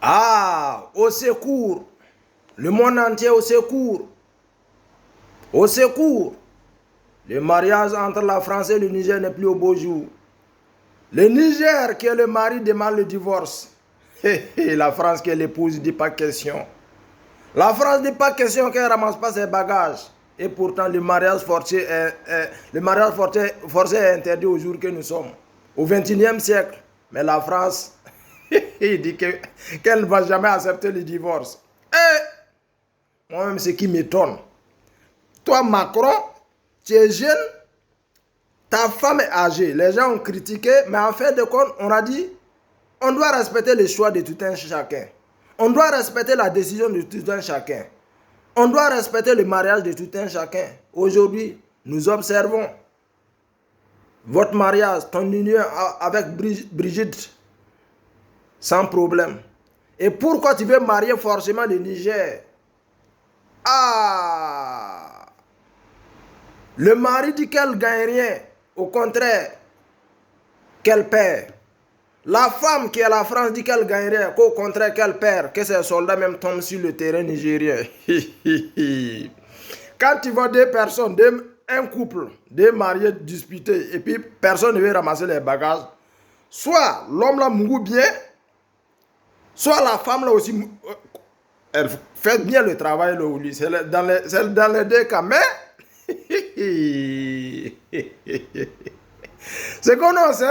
Ah, au secours. Le monde entier au secours. Au secours. Le mariage entre la France et le Niger n'est plus au beau jour. Le Niger, qui est le mari, demande le divorce. Et la France, qui est l'épouse, dit pas question. La France dit pas question qu'elle ramasse pas ses bagages. Et pourtant, le mariage forcé est interdit au jour que nous sommes. Au XXIe siècle. Mais la France, il dit qu'elle ne va jamais accepter le divorce. Et moi-même, ce qui m'étonne. Toi, Macron, tu es jeune, ta femme est âgée. Les gens ont critiqué, mais en fait de compte, on a dit, on doit respecter les choix de tout un chacun. On doit respecter la décision de tout un chacun. On doit respecter le mariage de tout un chacun. Aujourd'hui, nous observons votre mariage, ton union avec Brigitte, sans problème. Et pourquoi tu veux marier forcément le Niger? Ah! Le mari dit qu'elle ne gagne rien. Au contraire, qu'elle perd. La femme qui est la France dit qu'elle ne gagne rien. Qu'au contraire, qu'elle perd. Que ses soldats même tombent sur le terrain nigérien. Quand tu vois deux personnes, un couple, deux mariés disputés, et puis personne ne veut ramasser les bagages, soit l'homme là mourut bien, soit la femme là aussi, elle fait bien le travail là au lit. C'est dans les deux cas. Mais, c'est qu'on en sait.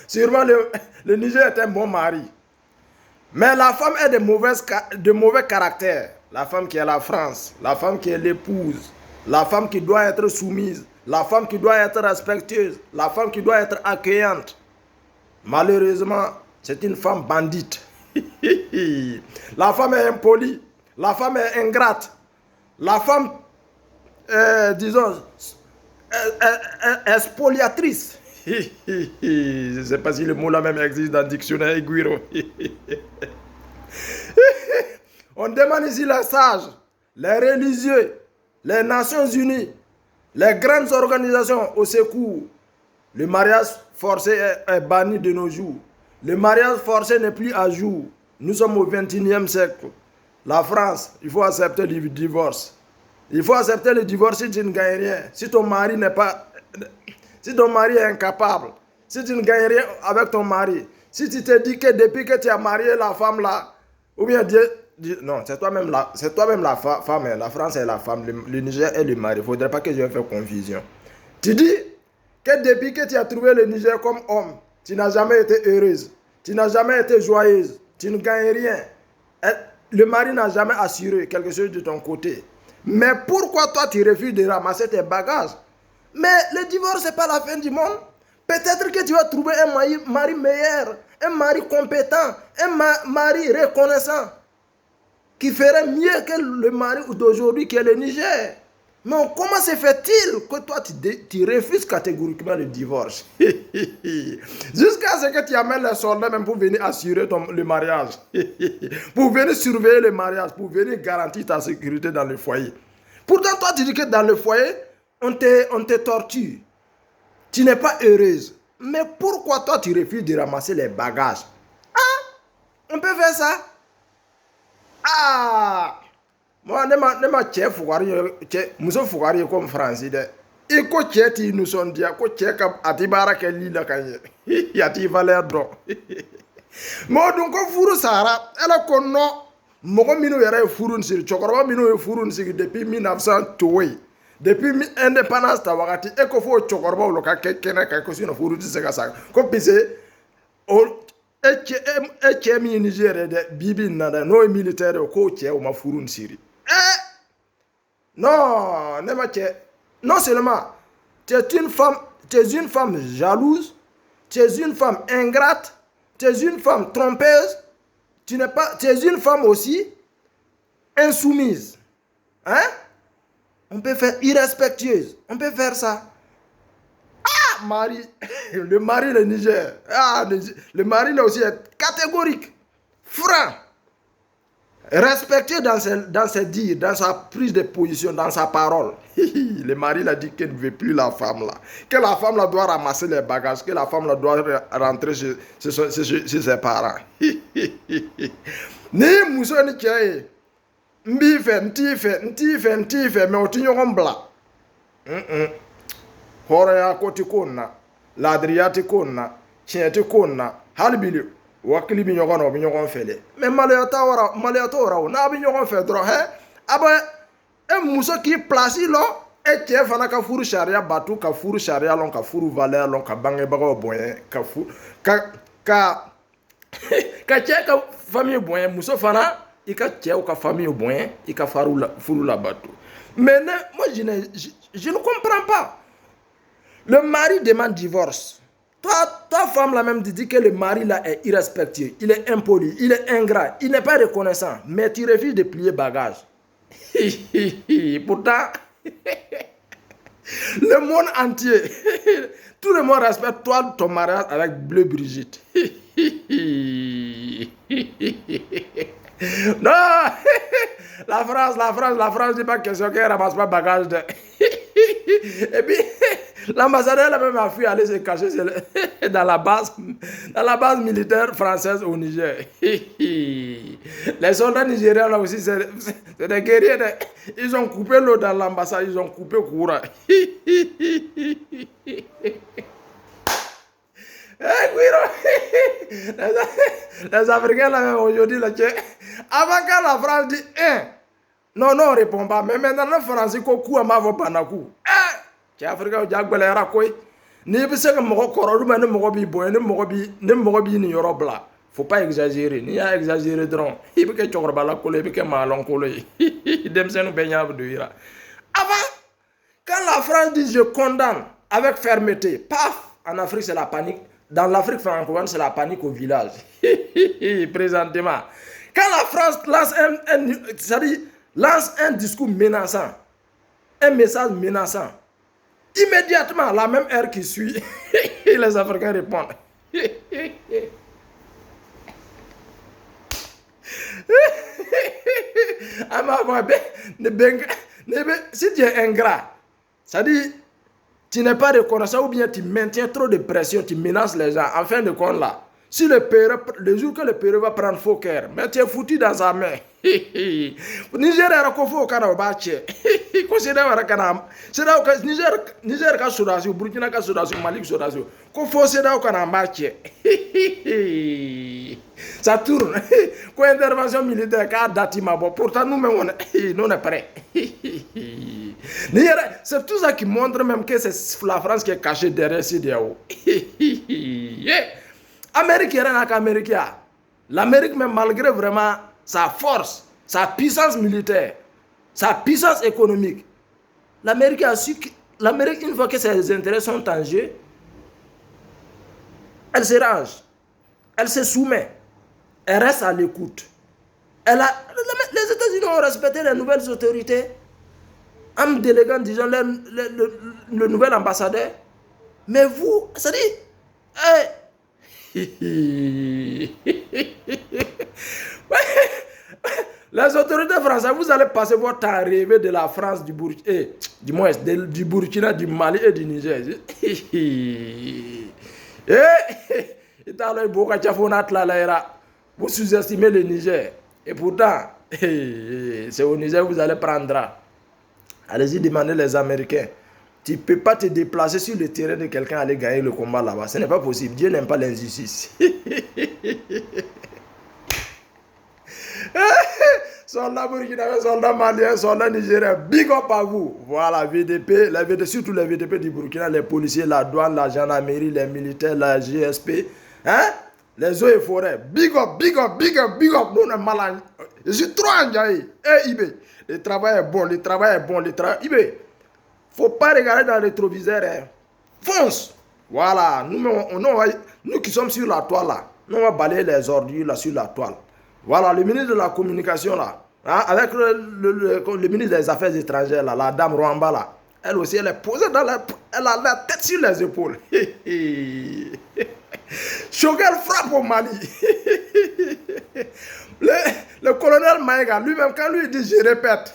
Sûrement le Niger est un bon mari. Mais la femme est de mauvais caractère. La femme qui est la France, la femme qui est l'épouse, la femme qui doit être soumise, la femme qui doit être respectueuse, la femme qui doit être accueillante. Malheureusement, c'est une femme bandite. La femme est impolie, la femme est ingrate, la femme, disons, est spoliatrice. Je ne sais pas si le mot là même existe dans le dictionnaire Guiro. On demande ici les sages, les religieux, les Nations Unies, les grandes organisations au secours. Le mariage forcé est banni de nos jours. Le mariage forcé n'est plus à jour. Nous sommes au XXIe siècle. La France, il faut accepter le divorce. Il faut accepter le divorce si tu ne gagnes rien. Si ton mari n'est pas... Si ton mari est incapable. Si tu ne gagnes rien avec ton mari. Si tu te dis que depuis que tu as marié la femme là, ou bien Dieu... Non, c'est toi-même la femme. La France est la femme. Le Niger est le mari. Il ne faudrait pas que je fasse confusion. Tu dis que depuis que tu as trouvé le Niger comme homme, tu n'as jamais été heureuse. Tu n'as jamais été joyeuse. Tu ne gagnes rien. Le mari n'a jamais assuré quelque chose de ton côté. Mais pourquoi toi tu refuses de ramasser tes bagages? Mais le divorce, ce n'est pas la fin du monde. Peut-être que tu vas trouver un mari meilleur, un mari compétent, un mari reconnaissant, qui ferait mieux que le mari d'aujourd'hui qui est le Niger. Mais comment se fait-il que toi tu refuses catégoriquement le divorce? Jusqu'à ce que tu amènes les soldats même pour venir assurer le mariage. Pour venir surveiller le mariage, pour venir garantir ta sécurité dans le foyer. Pourtant toi tu dis que dans le foyer, on te torture. Tu n'es pas heureuse. Mais pourquoi toi tu refuses de ramasser les bagages? Ah, on peut faire ça? Ah, moi ne ma chef fugari muso fugari comme français de. Et ko cheti nous sont dia ko cheka atibara ke lila kanye. Yati valeur do. Mo dun ko furu sara ala ko no mogo minu yere furun sir chokoroba minu e furun sir depuis 1900 depuis indépendance ta wakati e ko fo chokoroba lo ka kena ka ko sino furun sir sa ko pise o eche mi Nigeria de bibi nada no militaire ko che o ma furun siri. Non, non seulement tu es une femme jalouse, tu es une femme ingrate, tu es une femme trompeuse, tu es une femme aussi insoumise. Hein? On peut faire irrespectueuse, on peut faire ça. Ah, le mari le Niger. Ah, le mari là aussi est catégorique, franc. Respecté dans ses dires, dans sa prise de position, dans sa parole. Le mari l'a dit qu'il ne veut plus la femme là. Que la femme là doit ramasser les bagages, que la femme là doit rentrer chez ses parents. Ni mousso ni tchaye. Mbife, ntife, mais otinyo kombla. Horaya koti konna, ladriyati konna, chienti konna, halbili. Wakili bi ɲɔgɔn fɛ dɛ mais maliyatɔ wara n'a bɛ ɲɔgɔn fɛ dɔrɔn a bɛ muso k'i place lɔ cɛ fana ka furu sariya bato ka furu sariya lɔn ka furu valeur lɔn ka bangebagaw bonya ka cɛ ka famille bonya muso fana i ka cɛw ka famille bonya i ka furu la bato mais moi je ne comprends pas. Le mari demande divorce. Ta femme là même dit que le mari là est irrespectueux, il est impoli, il est ingrat, il n'est pas reconnaissant, mais tu refuses de plier bagage. Pourtant, le monde entier, tout le monde respecte toi ton mariage avec Bleu Brigitte. Non, la France dit pas question qu'elle ramasse pas bagage de... Et puis, l'ambassadeur a même fui aller se cacher dans la base militaire française au Niger. Les soldats nigériens là aussi, c'est des guerriers. Ils ont coupé l'eau dans l'ambassade, ils ont coupé courant. Les Africains là même aujourd'hui, avant que la France dit non, on ne répond pas. Mais maintenant, les Français, ils ont banakou. Les Africains, ils ont dit quoi? Ni bi se ka mogo koro du ne mogo bi boy ne mogo bi ni yoro bla. Faut pas exagérer. Ni a exagérer dron. Il be ke chokro bala kolo, il be ke malon kolo. Dem senu benya de ira. Avant, quand la France dit je condamne avec fermeté, paf, en Afrique c'est la panique. Dans l'Afrique francophone, c'est la panique au village. Présentement. Quand la France lance un discours menaçant, un message menaçant, immédiatement, la même heure qui suit, les Africains répondent. Si tu es ingrat, ça dit, tu n'es pas reconnaissant ou bien tu maintiens trop de pression, tu menaces les gens. En fin de compte là, si le jour que le père va prendre faux cœur, mais tu es foutu dans sa main. Niger a faux cœur au bâché. Niger ka sodasi, Burkina ka sodasi, Mali ka sodasi. Ko faux c'est là au bâché. Ça tourne. Quoi intervention militaire ka dati mabo. Pourtant nous même on est prêts. C'est tout ça qui montre même que c'est la France qui est cachée derrière CEDEAO. Amérique, l'Amérique même malgré vraiment sa force, sa puissance militaire, sa puissance économique, l'Amérique a su que l'Amérique, une fois que ses intérêts sont en jeu, elle se range, elle se soumet, elle reste à l'écoute. Les États-Unis ont respecté les nouvelles autorités en déléguant, disons, le nouvel ambassadeur. Mais vous, ça dit, les autorités françaises, vous allez passer votre temps à rêver de la France, du Burkina, du Mali et du Niger. Vous sous-estimez le Niger. Et pourtant, c'est au Niger que vous allez prendre. Allez-y demander les Américains. Tu ne peux pas te déplacer sur le terrain de quelqu'un aller gagner le combat là-bas. Ce n'est pas possible. Dieu n'aime pas l'injustice. Soldats burkinabés, soldats maliens, soldats nigériens, big up à vous. Voilà, VDP, surtout les VDP du Burkina, les policiers, la douane, la gendarmerie, les militaires, la GSP, hein? Les eaux et forêts. Big up, big up, big up, big up. Nous, on est malin. Je suis trop enjaillé. Ibé, le travail est bon, Ibé, faut pas regarder dans le rétroviseur. Hein. Fonce. Voilà. Nous qui sommes sur la toile là, nous on va balayer les ordures là sur la toile. Voilà, le ministre de la communication là, hein, avec le ministre des Affaires étrangères là, la dame Rwanda là, elle aussi elle est posée elle a la tête sur les épaules. Choguel frappe au Mali. Le colonel Maïga, lui-même, quand lui dit je répète,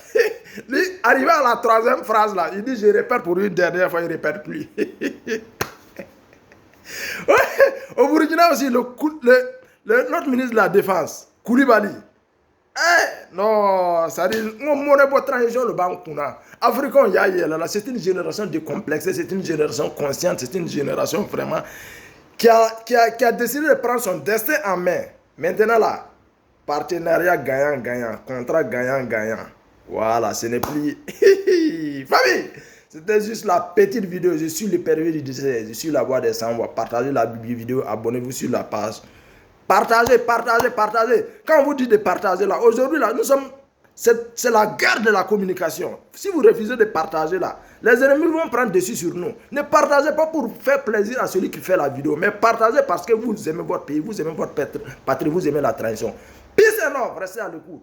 lui, arrivé à la troisième phrase là, il dit je répète pour une dernière fois, il ne répète plus. Au Burkina aussi, notre ministre de la Défense, Koulibaly, non, ça dit, mon transition, le banc qu'on a. Africain, c'est une génération décomplexée, c'est une génération consciente, c'est une génération vraiment qui a décidé de prendre son destin en main. Maintenant là, partenariat gagnant-gagnant, contrat gagnant-gagnant. Voilà, ce n'est plus... Famille, c'était juste la petite vidéo. Je suis le pervers du désert, je suis la voix des sans-voix. Partagez la vidéo, abonnez-vous sur la page. Partagez, partagez, partagez. Quand on vous dit de partager là, aujourd'hui là, nous sommes... C'est la guerre de la communication. Si vous refusez de partager là, les ennemis vont prendre dessus sur nous. Ne partagez pas pour faire plaisir à celui qui fait la vidéo, mais partagez parce que vous aimez votre pays, vous aimez votre patrie, vous aimez la tradition. Peace and love, restez à l'écoute.